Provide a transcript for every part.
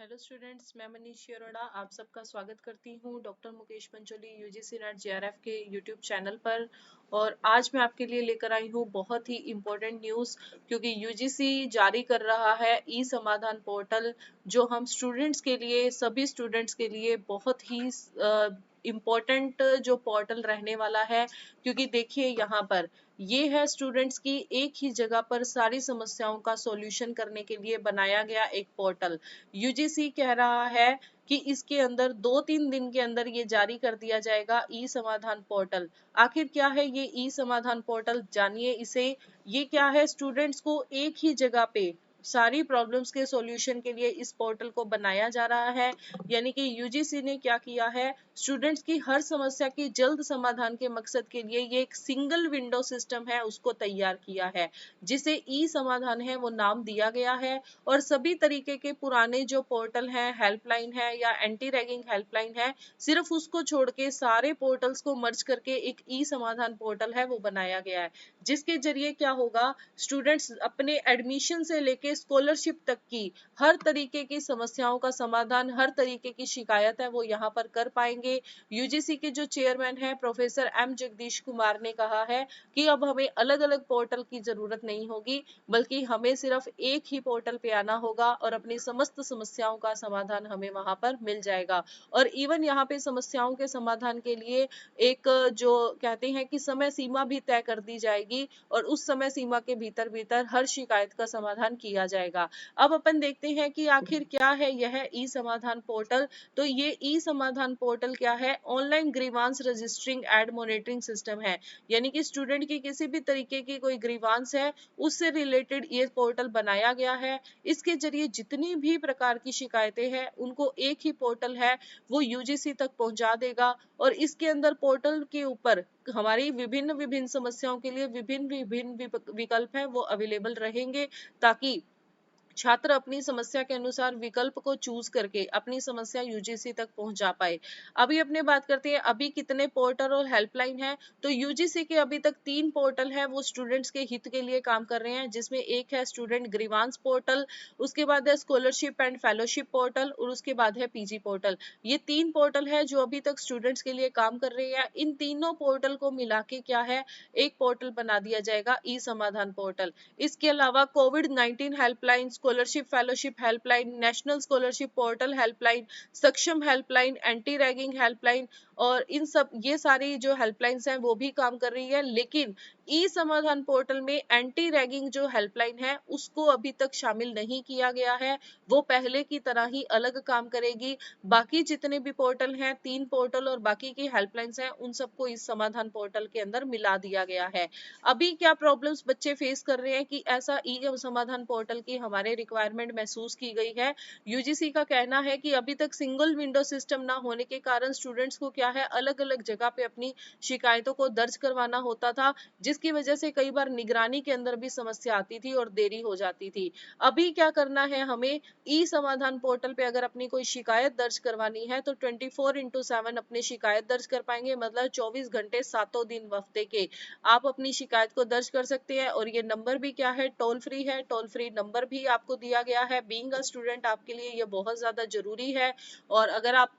Hello students, मैं मनीषी अरोड़ा आप सबका स्वागत करती हूँ doctor Mukesh Pancholi UGC net JRF के यूट्यूब चैनल पर। और आज मैं आपके लिए लेकर आई हूँ बहुत ही इम्पोर्टेंट न्यूज़, क्योंकि यूजीसी जारी कर रहा है ई समाधान पोर्टल, जो हम स्टूडेंट्स के लिए, सभी स्टूडेंट्स के लिए बहुत ही इम्पोर्टेंट जो पोर्टल रहने वाला है। क्योंकि देखिए यहाँ पर ये है स्टूडेंट्स की एक ही जगह पर सारी समस्याओं का सॉल्यूशन करने के लिए बनाया गया एक पोर्टल। यूजीसी कह रहा है कि इसके अंदर 2-3 दिन के अंदर ये जारी कर दिया जाएगा ई समाधान पोर्टल। आखिर क्या है ये ई समाधान पोर्टल, जानिए इसे। ये क्या है, स्टूडेंट्स को एक ही जगह पे सारी प्रॉब्लम्स के सॉल्यूशन के लिए इस पोर्टल को बनाया जा रहा है। यानी कि यूजीसी ने क्या किया है, स्टूडेंट्स की हर समस्या की जल्द समाधान के मकसद के लिए ये एक सिंगल विंडो सिस्टम है उसको तैयार किया है, जिसे ई समाधान है वो नाम दिया गया है। और सभी तरीके के पुराने जो पोर्टल हैं, हेल्पलाइन है या एंटी रैगिंग हेल्पलाइन है, सिर्फ उसको छोड़ के सारे पोर्टल्स को मर्ज करके एक ई समाधान पोर्टल है वो बनाया गया है। जिसके जरिए क्या होगा, स्टूडेंट्स अपने एडमिशन से लेके स्कॉलरशिप तक की हर तरीके की समस्याओं का समाधान, हर तरीके की शिकायत है वो यहाँ पर कर पाएंगे। यूजीसी के जो चेयरमैन है प्रोफेसर एम जगदीश कुमार ने कहा है कि अब हमें अलग अलग पोर्टल की जरूरत नहीं होगी, बल्कि हमें सिर्फ एक ही पोर्टल पे आना होगा और अपनी समस्त समस्याओं का समाधान हमें वहां पर मिल जाएगा। और इवन यहाँ पे समस्याओं के समाधान के लिए एक जो कहते हैं कि समय सीमा भी तय कर दी जाएगी, और उस समय सीमा के भीतर भीतर हर शिकायत का समाधान किया जाएगा। अब अपन देखते हैं कि आखिर क्या है यह ई समाधान पोर्टल। तो ये ई समाधान पोर्टल क्या है, online grievance registering and monitoring system है। यानी कि स्टूडेंट की किसी भी तरीके की कोई ग्रीवांस है, उससे रिलेटेड ये पोर्टल बनाया गया है। इसके जरिए जितनी भी प्रकार की शिकायतें हैं उनको एक ही पोर्टल है वो यूजीसी तक पहुंचा देगा। और इसके अंदर पोर्टल के ऊपर हमारी विभिन्न विभिन्न समस्याओं के लिए विभिन्न विभिन्न विकल्प है वो अवेलेबल रहेंगे, ताकि छात्र अपनी समस्या के अनुसार विकल्प को चूज करके अपनी समस्या यूजीसी तक पहुंचा पाए। अभी अपने बात करते हैं अभी कितने पोर्टल और हेल्पलाइन है। तो यूजीसी के अभी तक 3 पोर्टल है वो स्टूडेंट्स के हित के लिए काम कर रहे हैं, जिसमें एक है स्टूडेंट ग्रीवांस पोर्टल, उसके बाद है स्कॉलरशिप एंड फेलोशिप पोर्टल, और उसके बाद है पीजी पोर्टल। ये 3 पोर्टल है जो अभी तक स्टूडेंट्स के लिए काम कर रहे हैं। इन तीनों पोर्टल को मिला के क्या है, एक पोर्टल बना दिया जाएगा ई समाधान पोर्टल। इसके अलावा कोविड-19 helpline, scholarship fellowship helpline, national scholarship portal helpline, Saksham helpline, anti ragging helpline, और इन सब ये सारी जो हेल्पलाइंस हैं वो भी काम कर रही है। लेकिन ई समाधान पोर्टल में एंटी रैगिंग जो हेल्पलाइन है उसको अभी तक शामिल नहीं किया गया है, वो पहले की तरह ही अलग काम करेगी। बाकी जितने भी पोर्टल हैं, 3 पोर्टल और बाकी की हेल्पलाइंस हैं, उन सबको इस समाधान पोर्टल के अंदर मिला दिया गया है। अभी क्या प्रॉब्लम्स बच्चे फेस कर रहे हैं कि ऐसा ई समाधान पोर्टल की हमारे रिक्वायरमेंट महसूस की गई है। यूजीसी का कहना है कि अभी तक सिंगल विंडो सिस्टम ना होने के कारण स्टूडेंट्स को क्या है, अलग अलग जगह पे अपनी शिकायतों को दर्ज करवाना होता था, जिसकी वजह से कई बार निगरानी के अंदर भी समस्या आती थी और देरी हो जाती थी। अभी क्या करना है, हमें ई समाधान पोर्टल पे अगर अपनी कोई शिकायत दर्ज करवानी है तो 24/7 अपनी शिकायत दर्ज कर पाएंगे, मतलब 24 घंटे 7 दिन हफ्ते के आप अपनी शिकायत को दर्ज कर सकते हैं। और ये नंबर भी क्या है, टोल फ्री है। टोल फ्री नंबर भी आपको दिया गया है। बीइंग अ स्टूडेंट आपके लिए ये बहुत ज्यादा जरूरी है। और अगर आप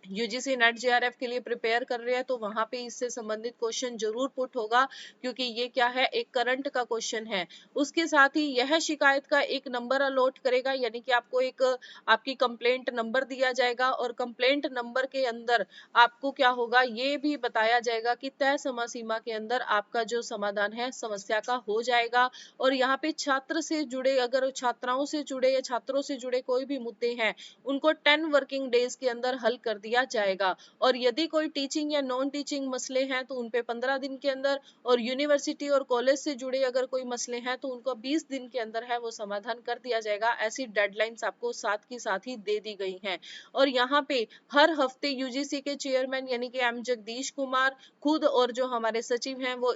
यूजीसी नेट जेआरएफ के लिए प्रिपेयर कर रहे हैं तो वहां पे इससे संबंधित क्वेश्चन जरूर पुट होगा, क्योंकि ये क्या है, एक करंट का क्वेश्चन है। उसके साथ ही यह शिकायत का एक नंबर अलॉट करेगा, यानी कि आपको एक आपकी कंप्लेंट नंबर दिया जाएगा, और कंप्लेंट नंबर के अंदर आपको क्या होगा, ये भी बताया जाएगा कि तय समय सीमा के अंदर आपका जो समाधान है समस्या का हो जाएगा। और यहाँ पे छात्र से जुड़े, अगर छात्राओं से जुड़े या छात्रों से जुड़े कोई भी मुद्दे हैं, उनको 10 वर्किंग डेज के अंदर हल कर दिया जाएगा। और यदि कोई टीचिंग या नॉन टीचिंग मसले हैं तो उन पे 15 दिन के अंदर, और यूनिवर्सिटी और कॉलेज से जुड़े अगर कोई मसले हैं तो उनको 20 दिन के अंदर है वो समाधान कर दिया जाएगा। ऐसी डेडलाइंस आपको साथ की साथ ही दे दी गई हैं। और यहाँ पे हर हफ्ते यूजीसी के चेयरमैन यानी कि एम जगदीश कुमार खुद और जो हमारे सचिव हैं वो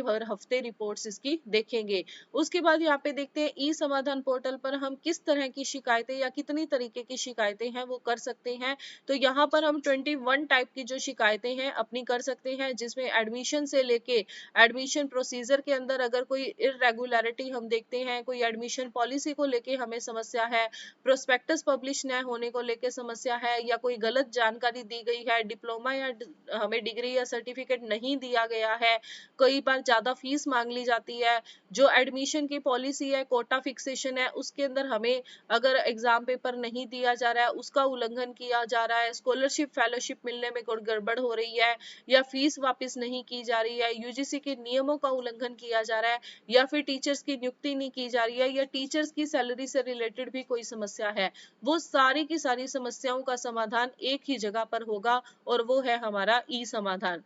हर हफ्ते रिपोर्ट्स इसकी देखेंगे। उसके बाद यहाँ पे देखते हैं ई समाधान पोर्टल पर हम किस तरह की शिकायतें या कितनी तरीके की शिकायतें हैं वो कर सकते हैं। तो यहाँ पर हम 21 टाइप की जो शिकायतें हैं अपनी कर सकते हैं, जिसमें एडमिशन से लेके एडमिशन प्रोसीजर के अंदर अगर कोई इरेगुलरिटी हम देखते हैं, कोई एडमिशन पॉलिसी को लेके हमें समस्या है, प्रोस्पेक्टस पब्लिश न होने को लेके समस्या है, या कोई गलत जानकारी दी गई है, डिप्लोमा या हमें डिग्री या सर्टिफिकेट नहीं दिया गया है, कई बार ज्यादा फीस मांग ली जाती है, जो एडमिशन की पॉलिसी है, कोटा फिक्सेशन है, उसके अंदर हमें अगर एग्जाम पेपर नहीं दिया जा रहा है, उसका उल्लंघन किया जा रहा है, स्कॉलरशिप फेलोशिप मिलने में कोई गड़बड़ हो रही है, या फीस वापस नहीं की जा रही है, यूजीसी के नियमों का उल्लंघन किया जा रहा है, या फिर टीचर्स की नियुक्ति नहीं की जा रही है, या टीचर्स की सैलरी से रिलेटेड भी कोई समस्या है, वो सारी की सारी समस्याओं का समाधान एक ही जगह पर होगा, और वो है हमारा ई समाधान।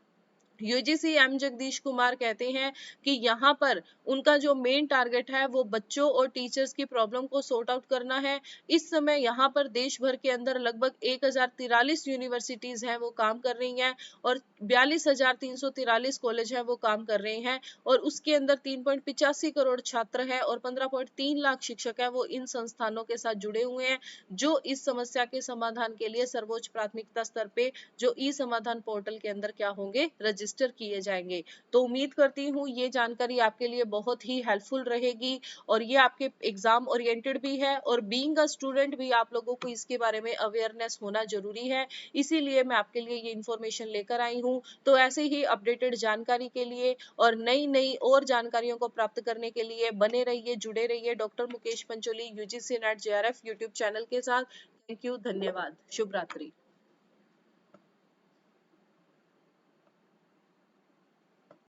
यूजीसी एम जगदीश कुमार कहते हैं कि यहाँ पर उनका जो मेन टारगेट है वो बच्चों और टीचर्स की प्रॉब्लम को सॉर्ट आउट करना है। इस समय यहाँ पर देश भर के अंदर लगभग 1043 यूनिवर्सिटीज हैं वो काम कर रही हैं, और 42,343 कॉलेज हैं वो काम कर रहे हैं, और उसके अंदर 3.85 करोड़ छात्र हैं और 15.3 लाख शिक्षक हैं वो इन संस्थानों के साथ जुड़े हुए हैं, जो इस समस्या के समाधान के लिए सर्वोच्च प्राथमिकता स्तर पे जो ई समाधान पोर्टल के अंदर क्या होंगे, रजिस्टर किए जाएंगे। तो उम्मीद करती हूँ ये जानकारी आपके लिए बहुत ही हेल्पफुल रहेगी, और ये आपके एग्जाम ओरिएंटेड भी है, और बीइंग अ स्टूडेंट भी आप लोगों को इसके बारे में अवेयरनेस होना जरूरी है, इसीलिए मैं आपके लिए ये इन्फॉर्मेशन लेकर आई हूँ। तो ऐसे ही अपडेटेड जानकारी के लिए और नई नई और जानकारियों को प्राप्त करने के लिए बने रहिए, जुड़े रहिए doctor Mukesh Pancholi UGC net JRF YouTube channel के साथ। थैंक यू, धन्यवाद, शुभ रात्रि।